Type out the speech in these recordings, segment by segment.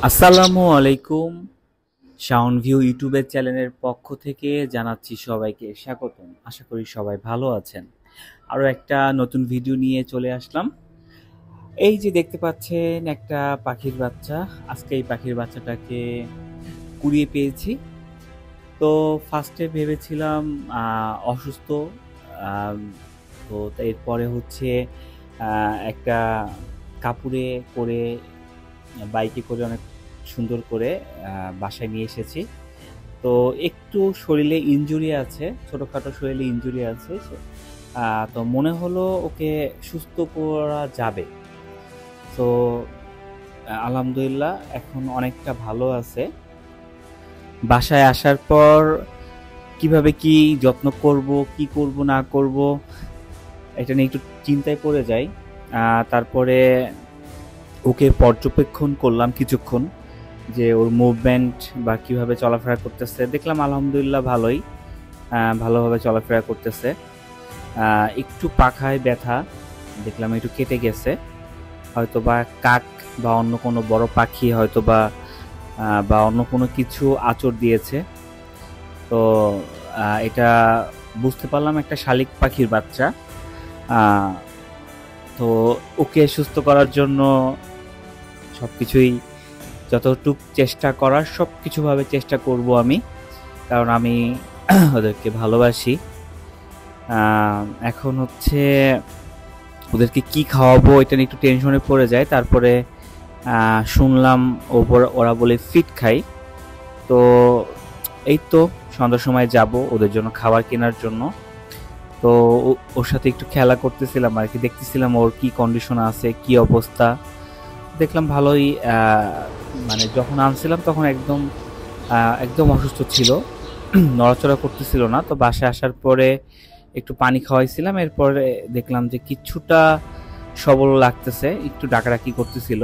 আসসালামু আলাইকুম। শাওন ভিউ ইউটিউবের চ্যানেলের পক্ষ থেকে জানাচ্ছি সবাইকে স্বাগতম। আশা করি সবাই ভালো আছেন। আরও একটা নতুন ভিডিও নিয়ে চলে আসলাম। এই যে দেখতে পাচ্ছেন একটা পাখির বাচ্চা। আজকে এই পাখির বাচ্চাটাকে কুড়িয়ে পেয়েছি। তো ফার্স্টে ভেবেছিলাম অসুস্থ। আম, তো এরপরে হচ্ছে একটা কাপড়ে করে বাইকে করে অনেক সুন্দর করে বাসায় নিয়ে এসেছি। তো একটু শরীরে ইনজুরি আছে, ছোটখাটো শরীরে ইনজুরি আছে। তো মনে হলো ওকে সুস্থ করা যাবে। তো আলহামদুলিল্লাহ এখন অনেকটা ভালো আছে। বাসায় আসার পর কিভাবে কি যত্ন করব, কি করব না করব, এটা নিয়ে একটু চিন্তায় পড়ে যাই। তারপরে ওকে পর্যবেক্ষণ করলাম কিছুক্ষণ, যে ওর মুভমেন্ট বা কিভাবে চলাফেরা করতেছে। দেখলাম আলহামদুলিল্লাহ ভালোই, ভালোভাবে চলাফেরা করতেছে। একটু পাখায় ব্যথা দেখলাম, একটু কেটে গেছে। হয়তো বা কাক বা অন্য কোনো বড় পাখি হয়তো বা অন্য কোনো কিছু আঁচড় দিয়েছে। তো এটা বুঝতে পারলাম একটা শালিক পাখির বাচ্চা। আহ, তো ওকে সুস্থ করার জন্য সবকিছুই, যতটুক চেষ্টা করার সবকিছুভাবে চেষ্টা করব আমি, কারণ আমি ওদেরকে ভালোবাসি। এখন হচ্ছে ওদেরকে কি খাওয়াবো এটা নিয়ে একটু টেনশনে পড়ে যায়। তারপরে শুনলাম ওরা বলে ফিট খাই। তো এই তো সন্ধ্যার সময় যাব ওদের জন্য খাবার কেনার জন্য। তো ওর সাথে একটু খেলা করতেছিলাম আর কি, দেখতেছিলাম ওর কি কন্ডিশন আছে, কি অবস্থা। দেখলাম ভালোই, মানে যখন আনছিলাম তখন একদম একদম অসুস্থ ছিল, নড়াচড়া করতেছিল না। তো বাসায় আসার পরে একটু পানি খাওয়াইছিলাম, এরপরে দেখলাম যে কিছুটা সবল লাগতেছে, একটু ডাকাডাকি করতেছিল।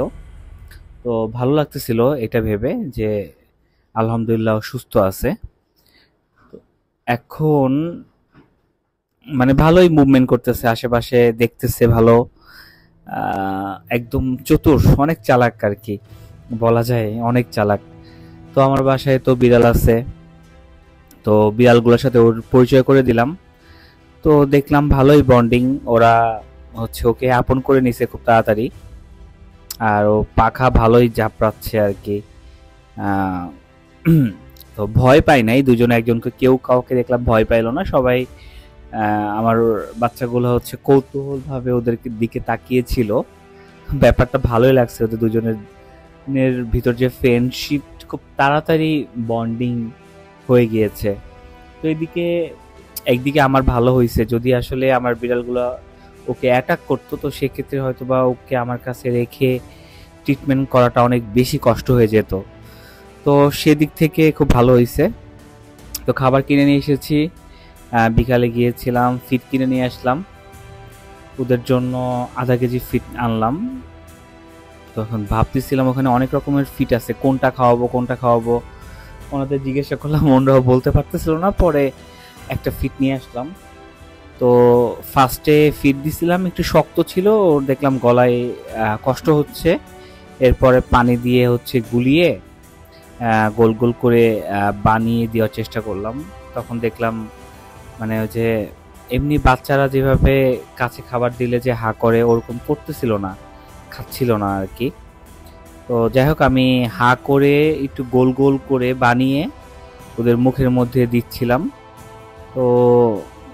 তো ভালো লাগতেছিল এটা ভেবে যে আলহামদুলিল্লাহ ও সুস্থ আছে। এখন মানে ভালোই মুভমেন্ট করতেছে, আশেপাশে দেখতেছে ভালো। একদম চতুর, অনেক চালাক আর কি, বলা যায় অনেক চালাক। তো আমার বাসায় তো বিড়াল আছে, তো বিড়ালগুলোর সাথে ওর পরিচয় করে দিলাম। তো দেখলাম ভালোই বন্ডিং, ওরা হচ্ছে ওকে আপন করে নিছে খুব তাড়াতাড়ি। আর ও পাখা ভালোই ঝাপড়াচ্ছে আর কি। আহ, তো ভয় পাই নাই, দুজনে একজনকে, কেউ কাউকে দেখলাম ভয় পাইলো না, সবাই আমার বাচ্চাগুলো হচ্ছে কৌতূহল ভাবে ওদের দিকে তাকিয়েছিল। ব্যাপারটা ভালোই লাগছে, ওদের দুজনের ভিতর যে ফ্রেন্ডশিপ খুব তাড়াতাড়ি বন্ডিং হয়ে গিয়েছে। তো এদিকে একদিকে আমার ভালো হয়েছে, যদি আসলে আমার বিড়ালগুলো ওকে অ্যাটাক করতো তো সেক্ষেত্রে হয়তো বা ওকে আমার কাছে রেখে ট্রিটমেন্ট করাটা অনেক বেশি কষ্ট হয়ে যেত। তো সেদিক থেকে খুব ভালো হয়েছে। তো খাবার কিনে নিয়ে এসেছি, বিকালে গিয়েছিলাম ফিট কিনে নিয়ে আসলাম ওদের জন্য, আধা কেজি ফিট আনলাম। তখন ভাবতেছিলাম ওখানে অনেক রকমের ফিট আছে, কোনটা খাওয়াবো কোনটা খাওয়াবো, ওনাদের জিজ্ঞাসা করলাম, ওনারাও বলতে পারতেছিল না। পরে একটা ফিট নিয়ে আসলাম। তো ফার্স্টে ফিট দিছিলাম, একটু শক্ত ছিল, ওর দেখলাম গলায় কষ্ট হচ্ছে। এরপরে পানি দিয়ে হচ্ছে গুলিয়ে গোল গোল করে বানিয়ে দেওয়ার চেষ্টা করলাম। তখন দেখলাম মানে ওই যে এমনি বাচ্চারা যেভাবে কাছে খাবার দিলে যে হা করে ওরকম করতেছিল না, খাচ্ছিল না আর কি। তো যাই হোক, আমি হা করে একটু গোল গোল করে বানিয়ে ওদের মুখের মধ্যে দিচ্ছিলাম। তো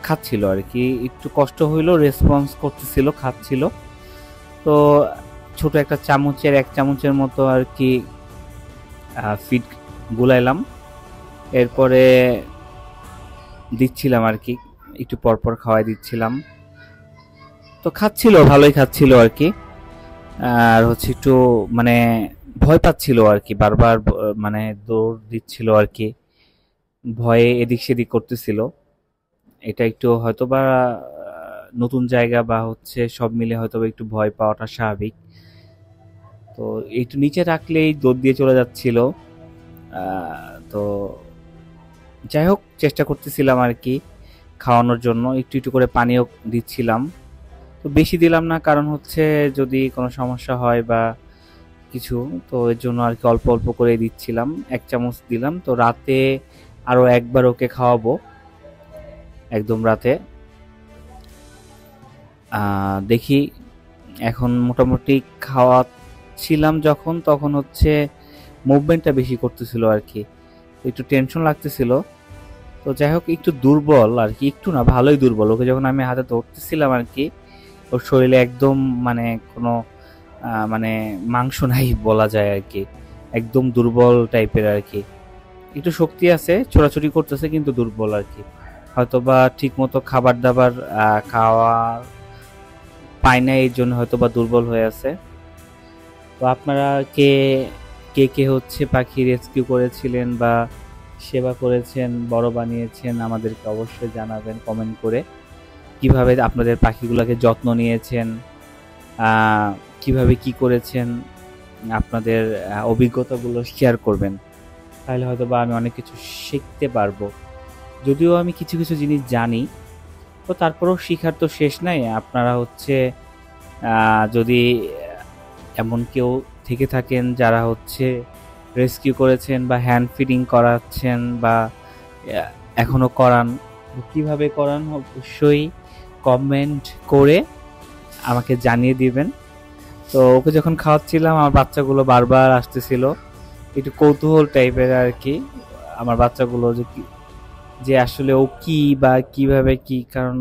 খাচ্ছিল আর কি, একটু কষ্ট হইলো, রেসপন্স করতেছিল, খাচ্ছিল। তো ছোট একটা চামচের, এক চামচের মতো আর কি ফিড গুলাইলাম। এরপরে দিচ্ছিলাম আর কি, একটু পরপর খাওয়াই দিচ্ছিলাম। তো খাচ্ছিল, ভালোই খাচ্ছিল আর কি। আর হচ্ছে একটু মানে ভয় পাচ্ছিল আর কি, বারবার মানে দৌড় দিচ্ছিল আর কি, ভয়ে এদিক সেদিক করতেছিল। এটা একটু হয়তোবা নতুন জায়গা বা হচ্ছে সব মিলে হয়তোবা একটু ভয় পাওয়াটা স্বাভাবিক। তো একটু নিচে রাখলেই দৌড় দিয়ে চলে যাচ্ছিল। তো যাই হোক, চেষ্টা করতেছিলাম আর কি খাওয়ানোর জন্য, একটু একটু করে পানিও দিচ্ছিলাম। তো বেশি দিলাম না, কারণ হচ্ছে যদি কোনো সমস্যা হয় বা কিছু, তো এর জন্য আর কি অল্প অল্প করে দিচ্ছিলাম, 1 চামচ দিলাম। তো রাতে আরো একবার ওকে খাওয়াবো, একদম রাতে। দেখি, এখন মোটামুটি খাওয়াচ্ছিলাম যখন, তখন হচ্ছে মুভমেন্টটা বেশি করতেছিল আর কি, একটু টেনশন লাগতেছিল। তো যাই হোক, একটু দুর্বল আর কি, একটু না ভালোই দুর্বল। ওকে যখন আমি হাতে ধরতেছিলাম আর কি, ওর শরীরে একদম মানে কোনো মানে মাংস নাই বলা যায় আর কি, একদম দুর্বল টাইপের আর কি। একটু শক্তি আছে, ছোটাছুটি করতেছে, কিন্তু দুর্বল আর কি। হয়তো বা ঠিক মতো খাবার দাবার খাওয়া পায় না, এই জন্য হয়তো বা দুর্বল হয়ে আছে। তো আপনারা কে কে কে হচ্ছে পাখি রেস্কিউ করেছিলেন বা সেবা করেছেন, বড় বানিয়েছেন, আমাদেরকে অবশ্যই জানাবেন কমেন্ট করে। কিভাবে আপনাদের পাখিগুলোকে যত্ন নিয়েছেন, কিভাবে কি করেছেন, আপনাদের অভিজ্ঞতাগুলো শেয়ার করবেন, তাহলে হয়তো বা আমি অনেক কিছু শিখতে পারবো। যদিও আমি কিছু কিছু জিনিস জানি, তো তারপরেও শিখার তো শেষ নাই। আপনারা হচ্ছে যদি এমন কেউ থেকে থাকেন যারা হচ্ছে রেস্কিউ করেছেন বা হ্যান্ড ফিডিং করাচ্ছেন বা এখনো করান, কিভাবে করান অবশ্যই কমেন্ট করে আমাকে জানিয়ে দিবেন। তো ওকে যখন খাওয়াচ্ছিলাম, আমার বাচ্চাগুলো বারবার আসতেছিল, একটু কৌতূহল টাইপের আর কি আমার বাচ্চাগুলো, যে আসলে ও কি বা কিভাবে কি, কারণ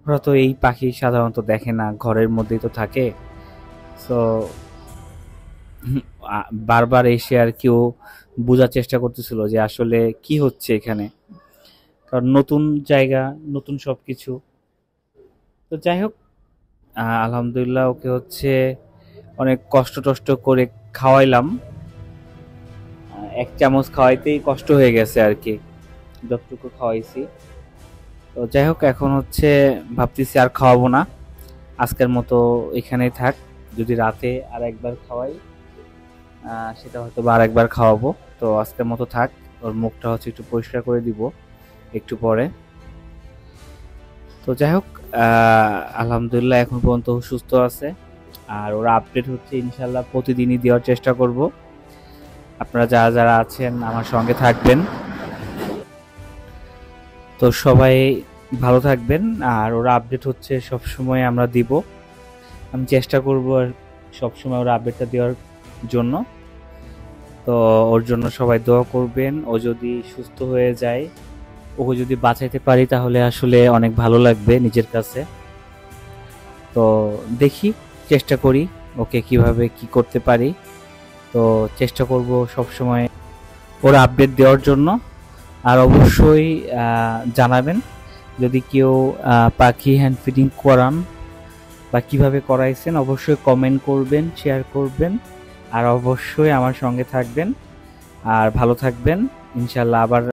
ওরা তো এই পাখি সাধারণত দেখে না, ঘরের মধ্যেই তো থাকে। তো বারবার এসে আর কি ও বোঝার চেষ্টা করতেছিল যে আসলে কি হচ্ছে এখানে, কারণ নতুন জায়গা, নতুন সবকিছু। তো যাই হোক, আলহামদুলিল্লাহ ওকে হচ্ছে অনেক কষ্ট টষ্ট করে খাওয়াইলাম। 1 চামচ খাওয়াইতেই কষ্ট হয়ে গেছে আর কি, যতটুকু খাওয়াইছি। তো যাই হোক, এখন হচ্ছে ভাবতেছি আর খাওয়াবো না, আজকের মতো এখানেই থাক। যদি রাতে আর একবার খাওয়াই, সেটা হয়তো বা আর একবার খাওয়াবো। তো আজকের মতো থাক, ওর মুখটা হচ্ছে একটু পরিষ্কার করে দিব একটু পরে। তো যাই হোক, আলহামদুলিল্লাহ এখন পর্যন্ত সুস্থ আছে। আর ওরা আপডেট হচ্ছে ইনশাল্লাহ প্রতিদিনই দেওয়ার চেষ্টা করব। আপনারা যারা যারা আছেন আমার সঙ্গে থাকবেন। তো সবাই ভালো থাকবেন, আর ওরা আপডেট হচ্ছে সব সময় আমরা দিব। আমি চেষ্টা করব আর সবসময় ওরা আপডেটটা দেওয়ার জন্য। তো ওর জন্য সবাই দোয়া করবেন। ও যদি সুস্থ হয়ে যায়, ওকে যদি বাঁচাইতে পারি, তাহলে আসলে অনেক ভালো লাগবে নিজের কাছে। তো দেখি, চেষ্টা করি ওকে কিভাবে কি করতে পারি। তো চেষ্টা করব সবসময় ওর আপডেট দেওয়ার জন্য। আর অবশ্যই জানাবেন যদি কেউ পাখি হ্যান্ড ফিডিং করান বা কিভাবে করাইছেন, অবশ্যই কমেন্ট করবেন, শেয়ার করবেন, আর অবশ্যই আমার সঙ্গে থাকবেন। আর ভালো থাকবেন, ইনশাল্লাহ আবার